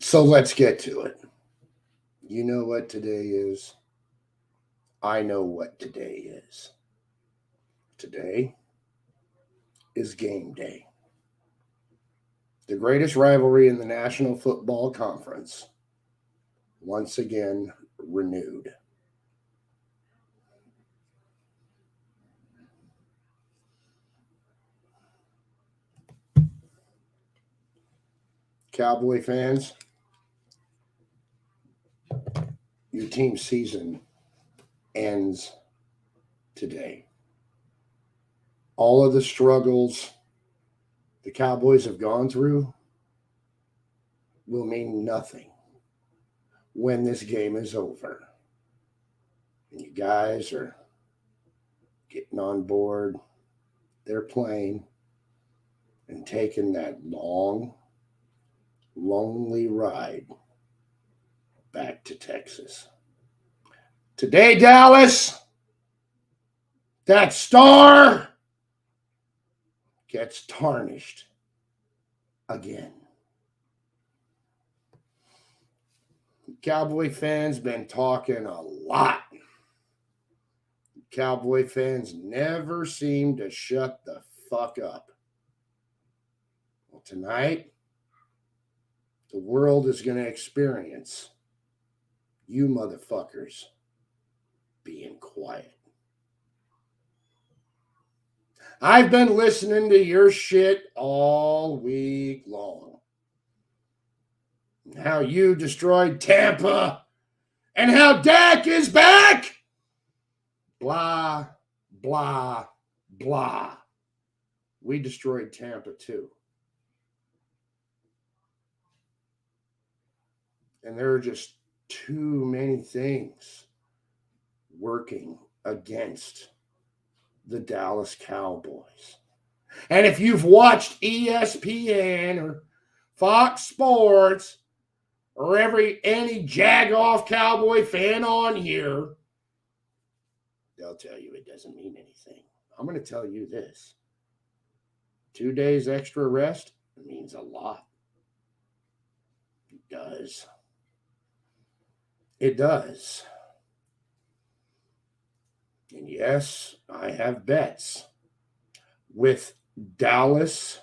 So let's get to it. You know what today is? I know what today is. Today is game day. The greatest rivalry in the National Football Conference once again renewed. Cowboy fans, your team's season ends today. All of the struggles the Cowboys have gone through will mean nothing when this game is over. And you guys are getting on board their plane and taking that long, lonely ride back to Texas. Today, Dallas, that star gets tarnished again. Cowboy fans been talking a lot. Cowboy fans never seem to shut the fuck up. Well, tonight, the world is going to experience you motherfuckers being quiet. I've been listening to your shit all week long. How you destroyed Tampa and how Dak is back. Blah, blah, blah. We destroyed Tampa too. And there are just too many things working against the Dallas Cowboys. And if you've watched ESPN or Fox Sports or any jagoff Cowboy fan on here, they'll tell you it doesn't mean anything. I'm going to tell you this. 2 days extra rest means a lot. It does. It does. And yes, I have bets with Dallas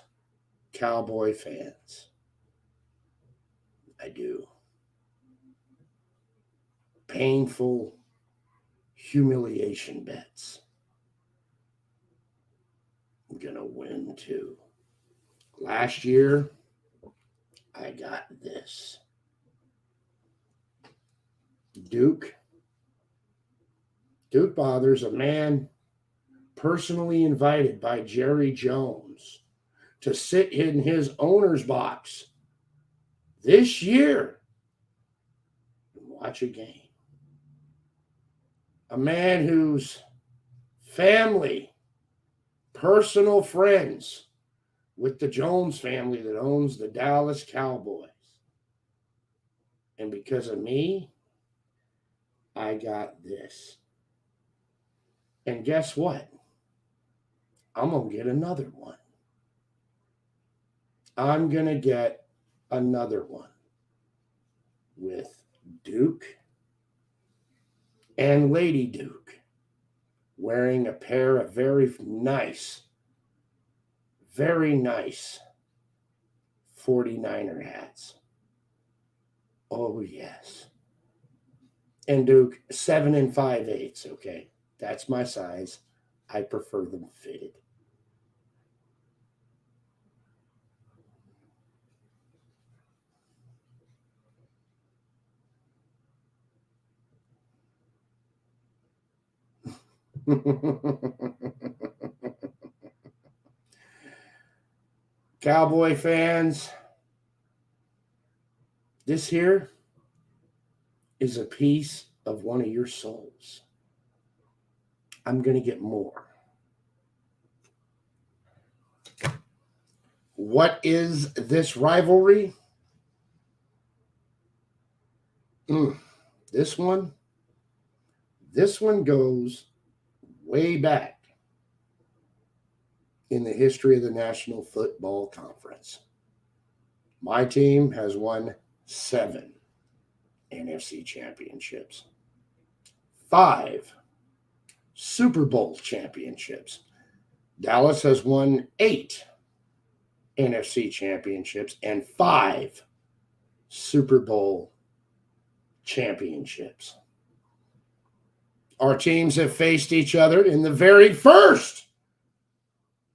Cowboy fans. I do. Painful humiliation bets. I'm going to win too. Last year, I got this. Duke Bothers, a man personally invited by Jerry Jones to sit in his owner's box this year and watch a game. A man whose family, personal friends with the Jones family that owns the Dallas Cowboys. And because of me, I got this. And guess what? I'm going to get another one. I'm going to get another one with Duke and Lady Duke wearing a pair of very nice 49er hats. Oh, yes. And Duke, 7 5/8, okay? That's my size. I prefer them fitted. Cowboy fans, this here is a piece of one of your souls. I'm going to get more. What is this rivalry? This one goes way back in the history of the National Football Conference. My team has won 7 NFC championships, 5 Super Bowl championships. Dallas has won 8 NFC championships and 5 Super Bowl championships. Our teams have faced each other in the very first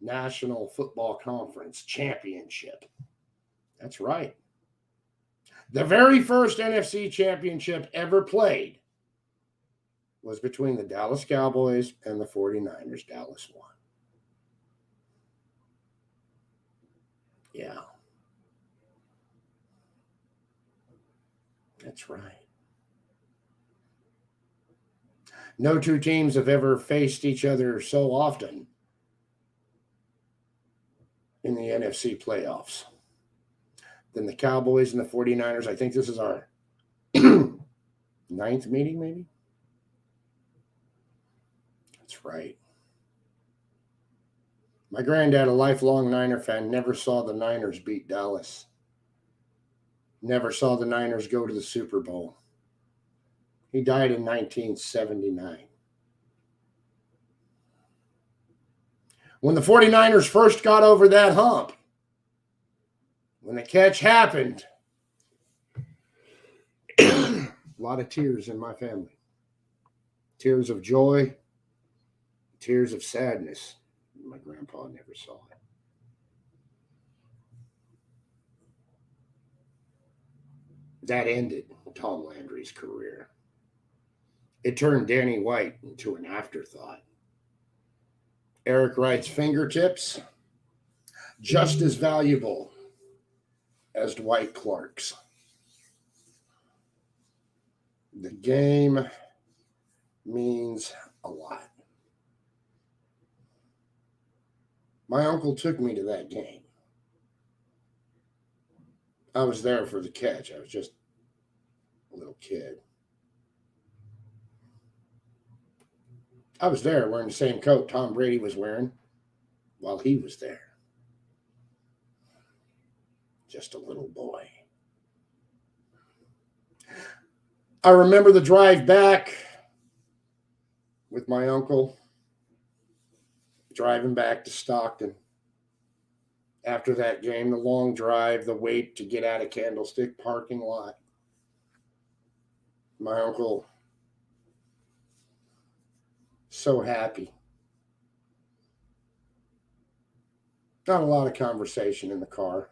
National Football Conference championship. That's right. The very first NFC championship ever played was between the Dallas Cowboys and the 49ers. Dallas won. Yeah. That's right. No two teams have ever faced each other so often in the NFC playoffs than the Cowboys and the 49ers. I think this is our 9th meeting, maybe? That's right. My granddad, a lifelong Niner fan, never saw the Niners beat Dallas. Never saw the Niners go to the Super Bowl. He died in 1979. When the 49ers first got over that hump, when the catch happened, a lot of tears in my family. Tears of joy, tears of sadness. My grandpa never saw it. That ended Tom Landry's career. It turned Danny White into an afterthought. Eric Wright's fingertips, just as valuable as Dwight Clark's. The game means a lot. My uncle took me to that game. I was there for the catch. I was just a little kid. I was there wearing the same coat Tom Brady was wearing while he was there. Just a little boy. I remember the drive back with my uncle, driving back to Stockton. After that game, the long drive, the wait to get out of Candlestick parking lot. My uncle, so happy. Not a lot of conversation in the car.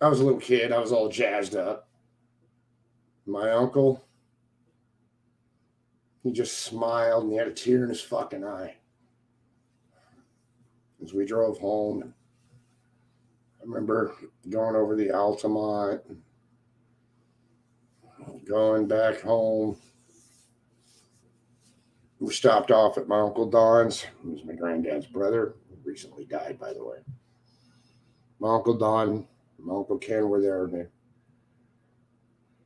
I was a little kid. I was all jazzed up. My uncle, he just smiled and he had a tear in his fucking eye. As we drove home, I remember going over the Altamont, going back home. We stopped off at my Uncle Don's. He was my granddad's brother. He recently died, by the way. My Uncle Don, my Uncle Ken were there. And the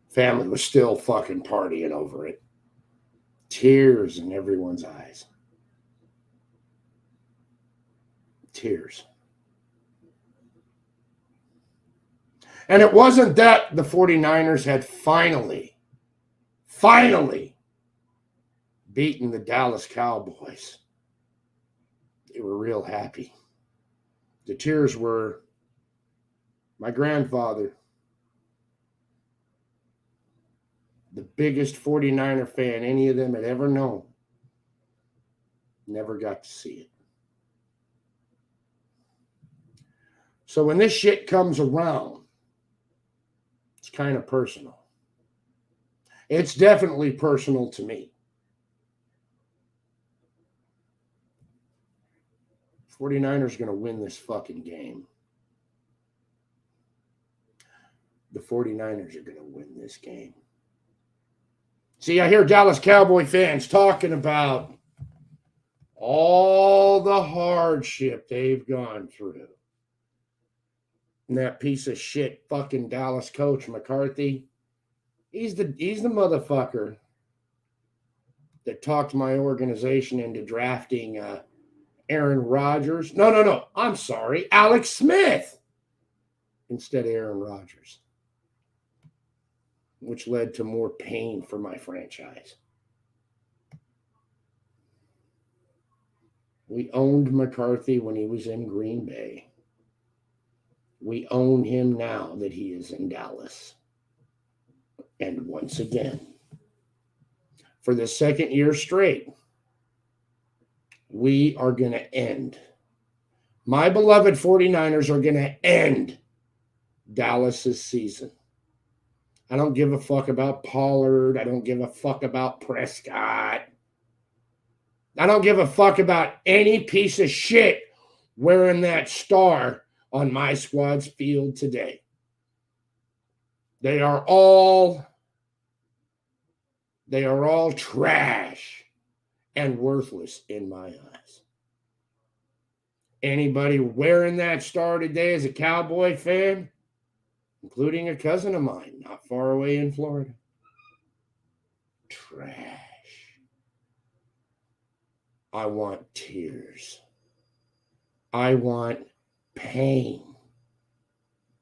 family was still fucking partying over it. Tears in everyone's eyes. Tears. And it wasn't that the 49ers had finally beaten the Dallas Cowboys. They were real happy. The tears were my grandfather, the biggest 49er fan any of them had ever known, never got to see it. So when this shit comes around, it's kind of personal. It's definitely personal to me. 49ers going to win this fucking game. The 49ers are going to win this game. See, I hear Dallas Cowboy fans talking about all the hardship they've gone through. And that piece of shit fucking Dallas coach McCarthy, he's the motherfucker that talked my organization into drafting Aaron Rodgers. No. I'm sorry. Alex Smith. instead of Aaron Rodgers, which led to more pain for my franchise. We owned McCarthy when he was in Green Bay. We own him now that he is in Dallas. And once again, for the second year straight, we are going to end. My beloved 49ers are going to end Dallas's season. I don't give a fuck about Pollard. I don't give a fuck about Prescott. I don't give a fuck about any piece of shit wearing that star on my squad's field today. They are all trash and worthless in my eyes. Anybody wearing that star today as a Cowboy fan, including a cousin of mine not far away in Florida, trash. I want tears. I want pain.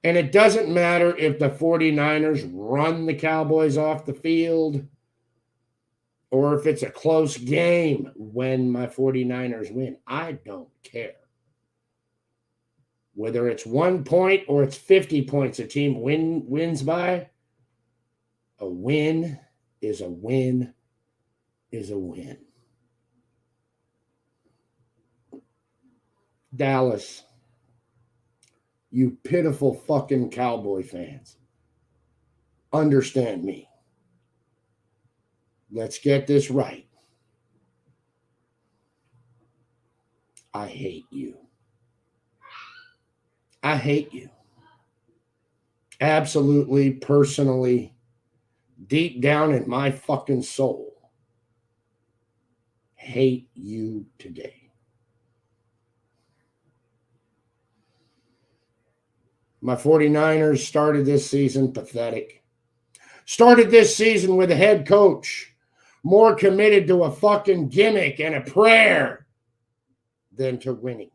And it doesn't matter if the 49ers run the Cowboys off the field or if it's a close game when my 49ers win. I don't care. Whether it's 1 point or it's 50 points a team wins by, a win is a win is a win. Dallas, you pitiful fucking Cowboy fans, understand me. Let's get this right. I hate you. I hate you. Absolutely, personally, deep down in my fucking soul, hate you today. My 49ers started this season pathetic. Started this season with a head coach more committed to a fucking gimmick and a prayer than to winning.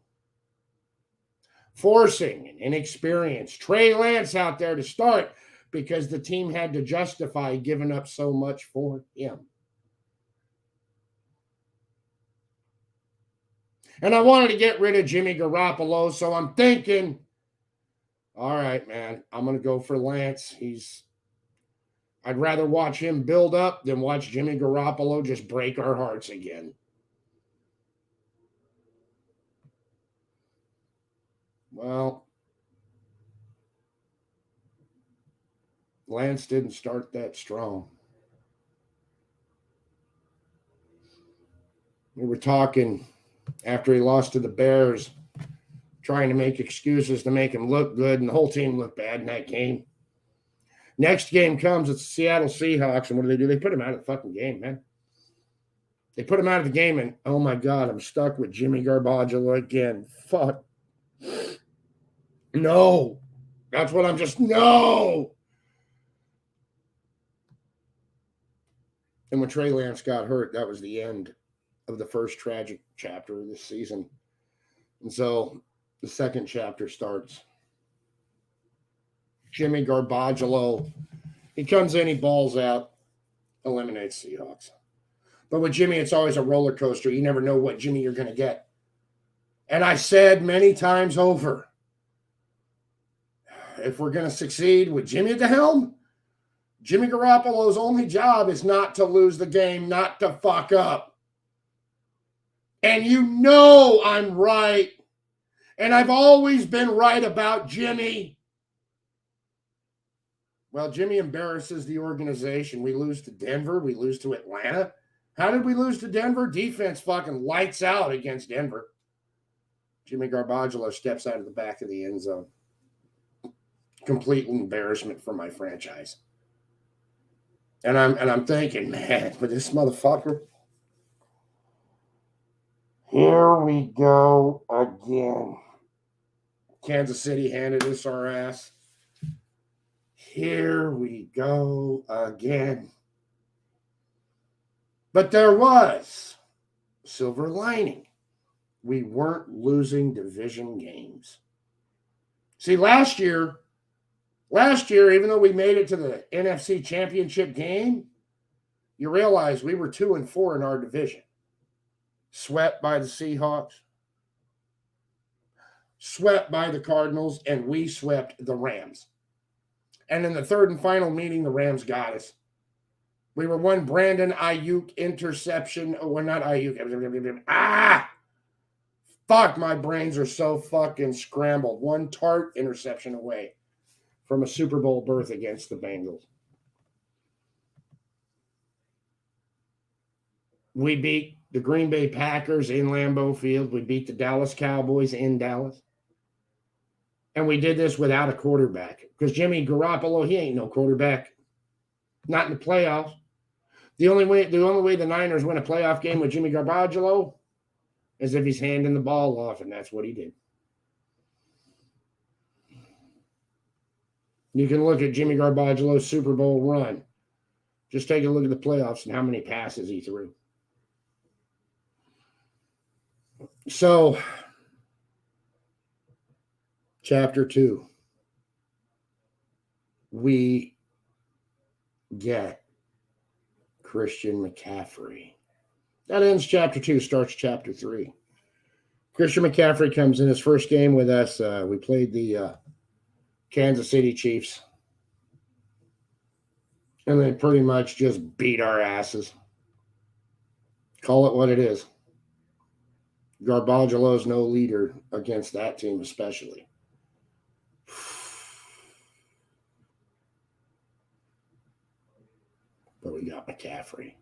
Forcing an inexperienced Trey Lance out there to start because the team had to justify giving up so much for him. And I wanted to get rid of Jimmy Garoppolo, so I'm thinking, all right, man, I'm going to go for Lance. I'd rather watch him build up than watch Jimmy Garoppolo just break our hearts again. Well, Lance didn't start that strong. We were talking after he lost to the Bears, trying to make excuses to make him look good, and the whole team looked bad in that game. Next game comes, it's the Seattle Seahawks, and what do? They put him out of the fucking game, man. They put him out of the game, and oh my God, I'm stuck with Jimmy Garoppolo again. Fuck. No. That's what I'm just, no. And when Trey Lance got hurt, that was the end of the first tragic chapter of this season. And so the second chapter starts. Jimmy Garoppolo, he comes in, he balls out, eliminates Seahawks. But with Jimmy, it's always a roller coaster. You never know what Jimmy you're going to get. And I said many times over, if we're going to succeed with Jimmy at the helm, Jimmy Garoppolo's only job is not to lose the game, not to fuck up. And you know I'm right. And I've always been right about Jimmy. Well, Jimmy embarrasses the organization. We lose to Denver. We lose to Atlanta. How did we lose to Denver? Defense fucking lights out against Denver. Jimmy Garoppolo steps out of the back of the end zone. Complete embarrassment for my franchise. And I'm thinking, man, but this motherfucker. Here we go again. Kansas City handed us our ass. Here we go again. But there was silver lining. We weren't losing division games. See, last year, Last year, even though we made it to the NFC Championship game, you realize we were 2-4 in our division. Swept by the Seahawks, swept by the Cardinals, and we swept the Rams. And in the third and final meeting, the Rams got us. We were one Brandon Ayuk interception. Oh, we're not Ayuk. Fuck, my brains are so fucking scrambled. One Tart interception away from a Super Bowl berth against the Bengals. We beat the Green Bay Packers in Lambeau Field. We beat the Dallas Cowboys in Dallas. And we did this without a quarterback because Jimmy Garoppolo, he ain't no quarterback. Not in the playoffs. The only way the Niners win a playoff game with Jimmy Garoppolo is if he's handing the ball off, and that's what he did. You can look at Jimmy Garoppolo's Super Bowl run. Just take a look at the playoffs and how many passes he threw. So, chapter 2. We get Christian McCaffrey. That ends chapter 2, starts chapter 3. Christian McCaffrey comes in his first game with us. We played the Kansas City Chiefs. And they pretty much just beat our asses. Call it what it is. Garbaggio's no leader against that team especially. But we got McCaffrey.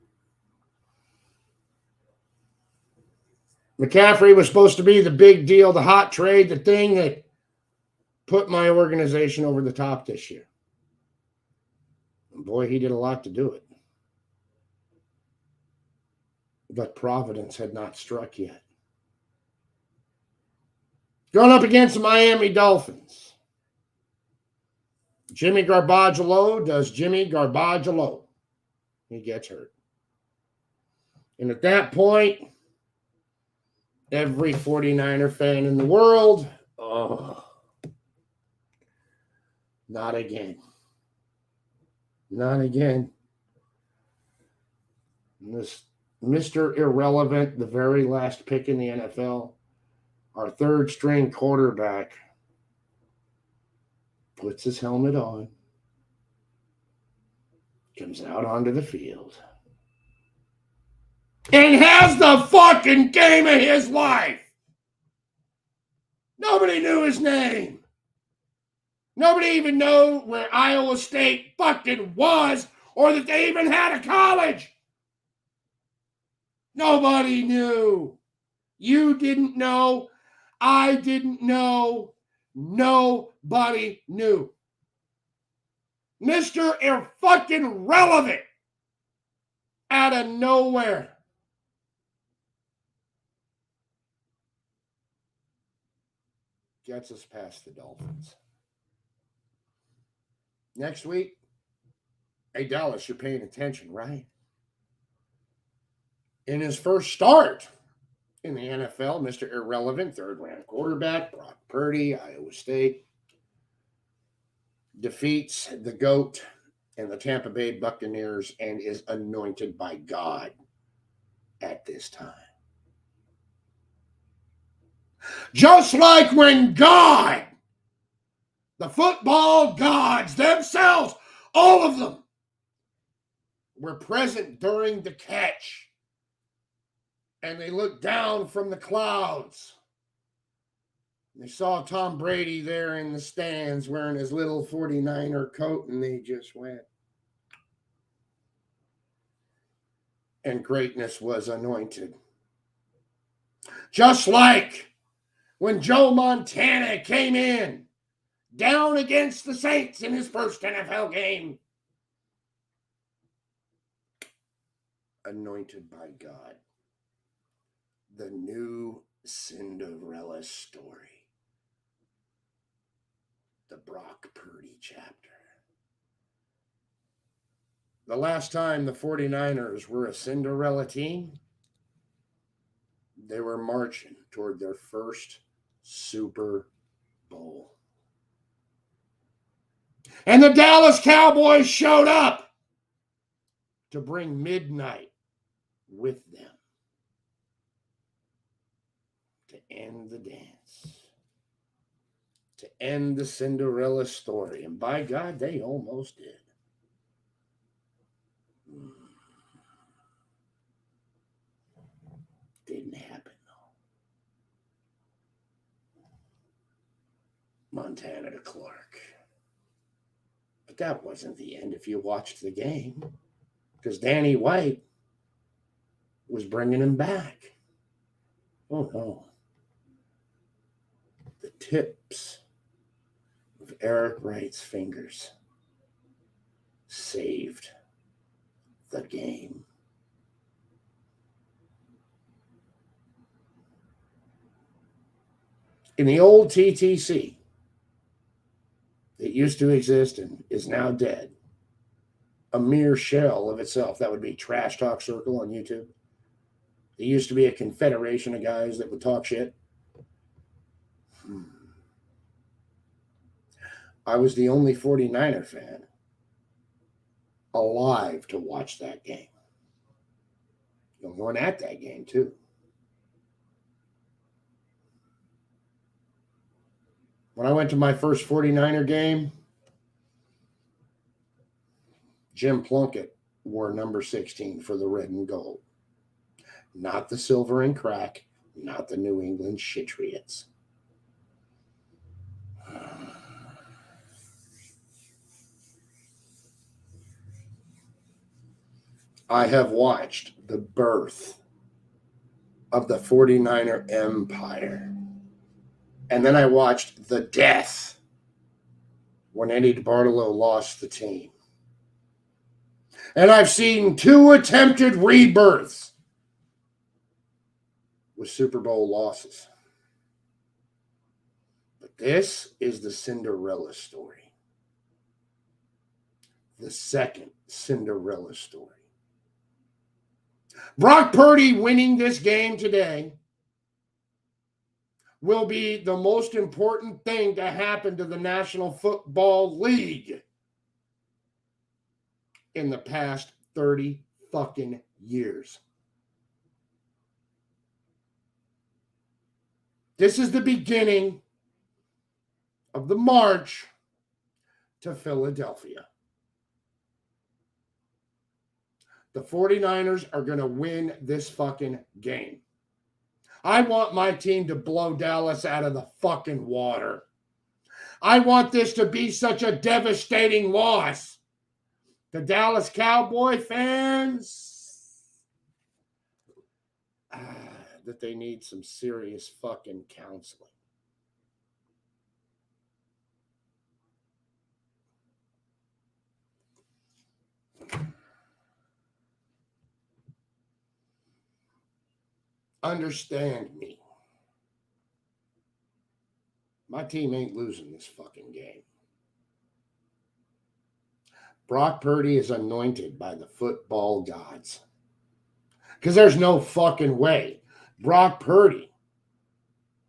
McCaffrey was supposed to be the big deal, the hot trade, the thing that put my organization over the top this year. And boy, he did a lot to do it. But Providence had not struck yet. Going up against the Miami Dolphins. Jimmy Garbaggio does Jimmy Garbaggio. He gets hurt. And at that point, every 49er fan in the world, not again. Not again. This Mr. Irrelevant, the very last pick in the NFL, our third string quarterback, puts his helmet on, comes out onto the field, and has the fucking game of his life. Nobody knew his name. Nobody even knew where Iowa State fucking was or that they even had a college. Nobody knew. You didn't know. I didn't know. Nobody knew. Mr. fucking Relevant out of nowhere. Gets us past the Dolphins. Next week, hey, Dallas, you're paying attention, right? In his first start in the NFL, Mr. Irrelevant, third-round quarterback, Brock Purdy, Iowa State, defeats the GOAT and the Tampa Bay Buccaneers and is anointed by God at this time. Just like when God, the football gods themselves, all of them, were present during the catch. And they looked down from the clouds. They saw Tom Brady there in the stands wearing his little 49er coat, and they just went. And greatness was anointed. Just like when Joe Montana came in down against the Saints in his first NFL game. Anointed by God. The new Cinderella story. The Brock Purdy chapter. The last time the 49ers were a Cinderella team, they were marching toward their first Super Bowl. And the Dallas Cowboys showed up to bring midnight with them to end the dance, to end the Cinderella story. And by God, they almost did. Didn't happen, though. Montana to Clark. But that wasn't the end if you watched the game, because Danny White was bringing him back. Oh, no. The tips of Eric Wright's fingers saved the game. In the old TTC that used to exist and is now dead, a mere shell of itself, that would be Trash Talk Circle on YouTube. There used to be a confederation of guys that would talk shit. I was the only 49er fan alive to watch that game. The one at that game, too. When I went to my first 49er game, Jim Plunkett wore number 16 for the red and gold. Not the silver and crack, not the New England Shitriots. I have watched the birth of the 49er empire. And then I watched the death when Eddie DeBartolo lost the team. And I've seen 2 attempted rebirths with Super Bowl losses. But this is the Cinderella story. The second Cinderella story. Brock Purdy winning this game today will be the most important thing to happen to the National Football League in the past 30 fucking years. This is the beginning of the march to Philadelphia. The 49ers are going to win this fucking game. I want my team to blow Dallas out of the fucking water. I want this to be such a devastating loss. The Dallas Cowboy fans, that they need some serious fucking counseling. Understand me. My team ain't losing this fucking game. Brock Purdy is anointed by the football gods. Because there's no fucking way Brock Purdy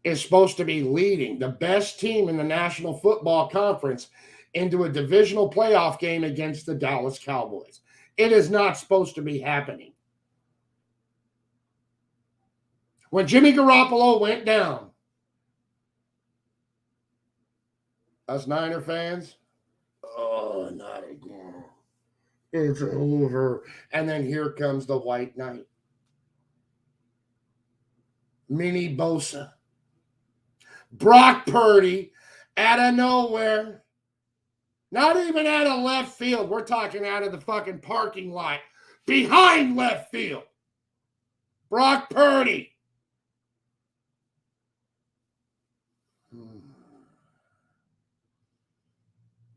is supposed to be leading the best team in the National Football Conference into a divisional playoff game against the Dallas Cowboys. It is not supposed to be happening. When Jimmy Garoppolo went down, us Niner fans, oh, not again. It's over. And then here comes the White Knight. Mini Bosa. Brock Purdy out of nowhere. Not even out of left field. We're talking out of the fucking parking lot. Behind left field. Brock Purdy.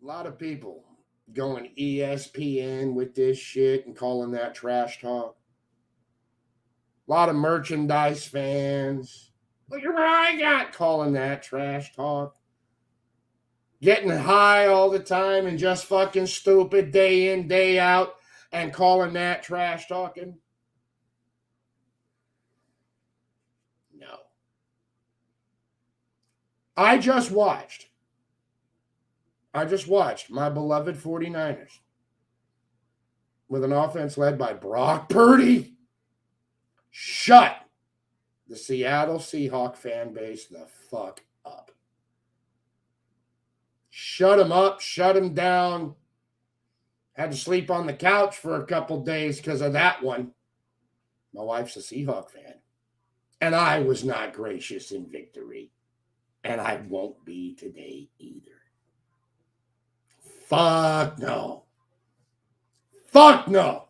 A lot of people going ESPN with this shit and calling that trash talk. A lot of merchandise fans. Look at what I got, calling that trash talk. Getting high all the time and just fucking stupid day in, day out and calling that trash talking. No. I just watched I just watched my beloved 49ers with an offense led by Brock Purdy shut the Seattle Seahawks fan base the fuck up. Shut them up, shut them down. Had to sleep on the couch for a couple days because of that one. My wife's a Seahawks fan. And I was not gracious in victory. And I won't be today either. Fuck no. Fuck no.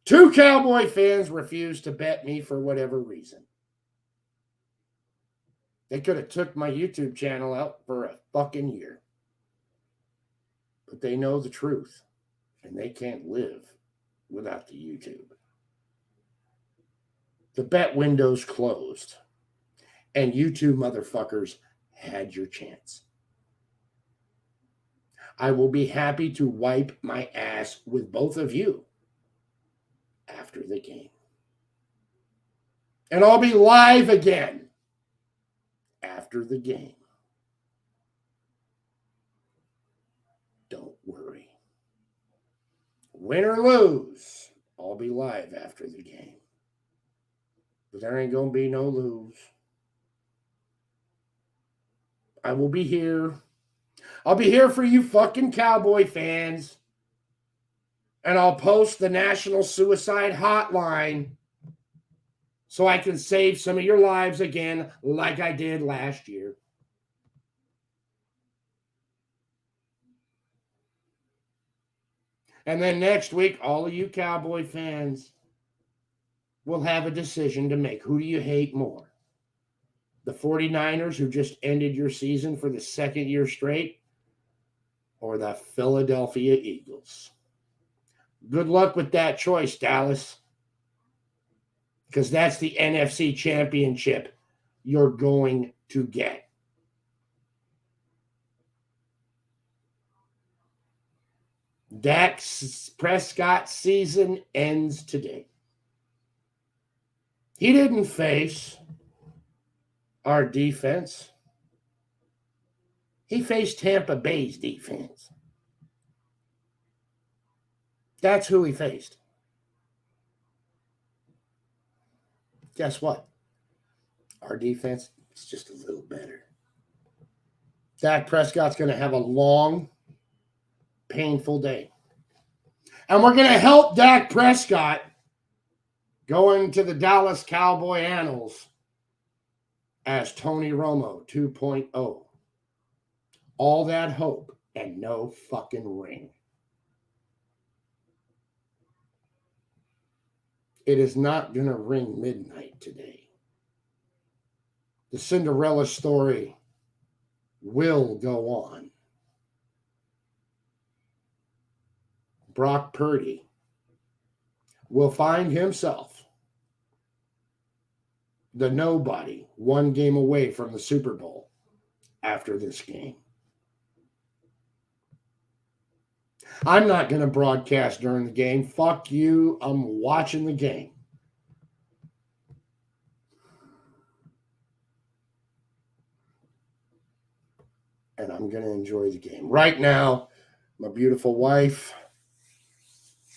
2 Cowboy fans refused to bet me for whatever reason. They could have took my YouTube channel out for a fucking year. But they know the truth. And they can't live without the YouTube. The bet window's closed. And you two motherfuckers had your chance. I will be happy to wipe my ass with both of you after the game. And I'll be live again after the game. Don't worry. Win or lose, I'll be live after the game. But there ain't going to be no lose. I will be here. I'll be here for you fucking Cowboy fans. And I'll post the National Suicide Hotline so I can save some of your lives again like I did last year. And then next week, all of you Cowboy fans will have a decision to make. Who do you hate more? The 49ers, who just ended your season for the second year straight, or the Philadelphia Eagles? Good luck with that choice, Dallas, because that's the NFC Championship you're going to get. Dak Prescott's season ends today. He didn't face our defense. He faced Tampa Bay's defense. That's who he faced. Guess what? Our defense is just a little better. Dak Prescott's going to have a long, painful day. And we're going to help Dak Prescott go into the Dallas Cowboy annals as Tony Romo 2.0. All that hope and no fucking ring. It is not going to ring midnight today. The Cinderella story will go on. Brock Purdy will find himself the nobody, one game away from the Super Bowl after this game. I'm not going to broadcast during the game. Fuck you. I'm watching the game. And I'm going to enjoy the game. Right now, my beautiful wife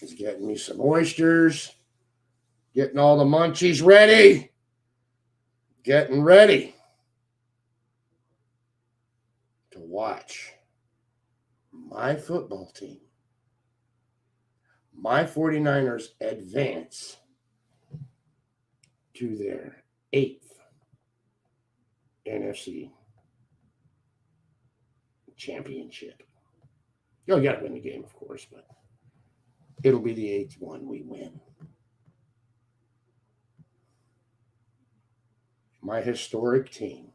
is getting me some oysters, getting all the munchies ready, getting ready to watch my football team, my 49ers, advance to their 8th NFC championship. You got to win the game, of course, but it'll be the 8th one we win. My historic team.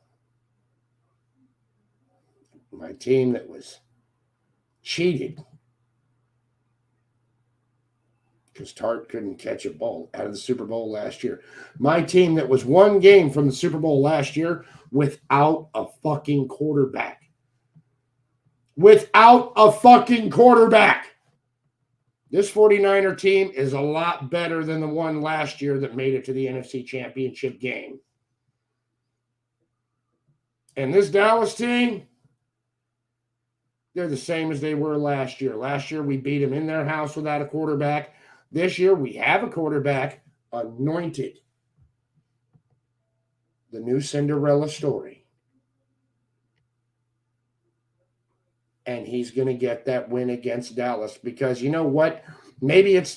My team that was cheated because Tart couldn't catch a ball out of the Super Bowl last year. My team that was one game from the Super Bowl last year without a fucking quarterback. Without a fucking quarterback. This 49er team is a lot better than the one last year that made it to the NFC Championship game. And this Dallas team, they're the same as they were last year. Last year, we beat them in their house without a quarterback. This year, we have a quarterback anointed. The new Cinderella story. And he's going to get that win against Dallas because you know what? Maybe it's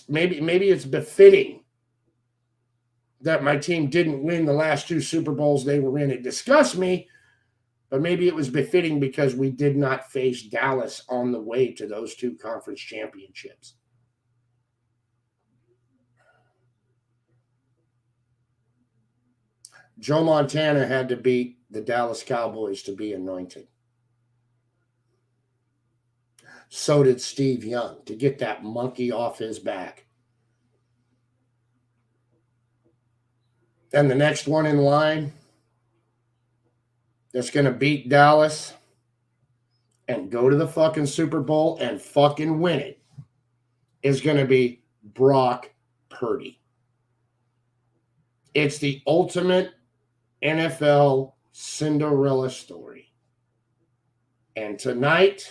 befitting that my team didn't win the last 2 Super Bowls they were in. It disgusts me, but maybe it was befitting because we did not face Dallas on the way to those 2 conference championships. Joe Montana had to beat the Dallas Cowboys to be anointed. So did Steve Young to get that monkey off his back. And the next one in line that's going to beat Dallas and go to the fucking Super Bowl and fucking win it is going to be Brock Purdy. It's the ultimate NFL Cinderella story. And tonight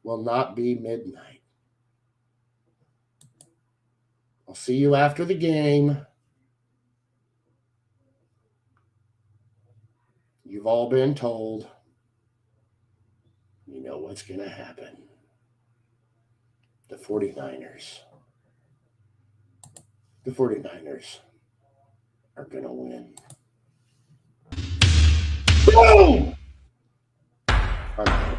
will not be midnight. I'll see you after the game. You've all been told. You know what's going to happen. The 49ers are going to win. Boom! I'm out.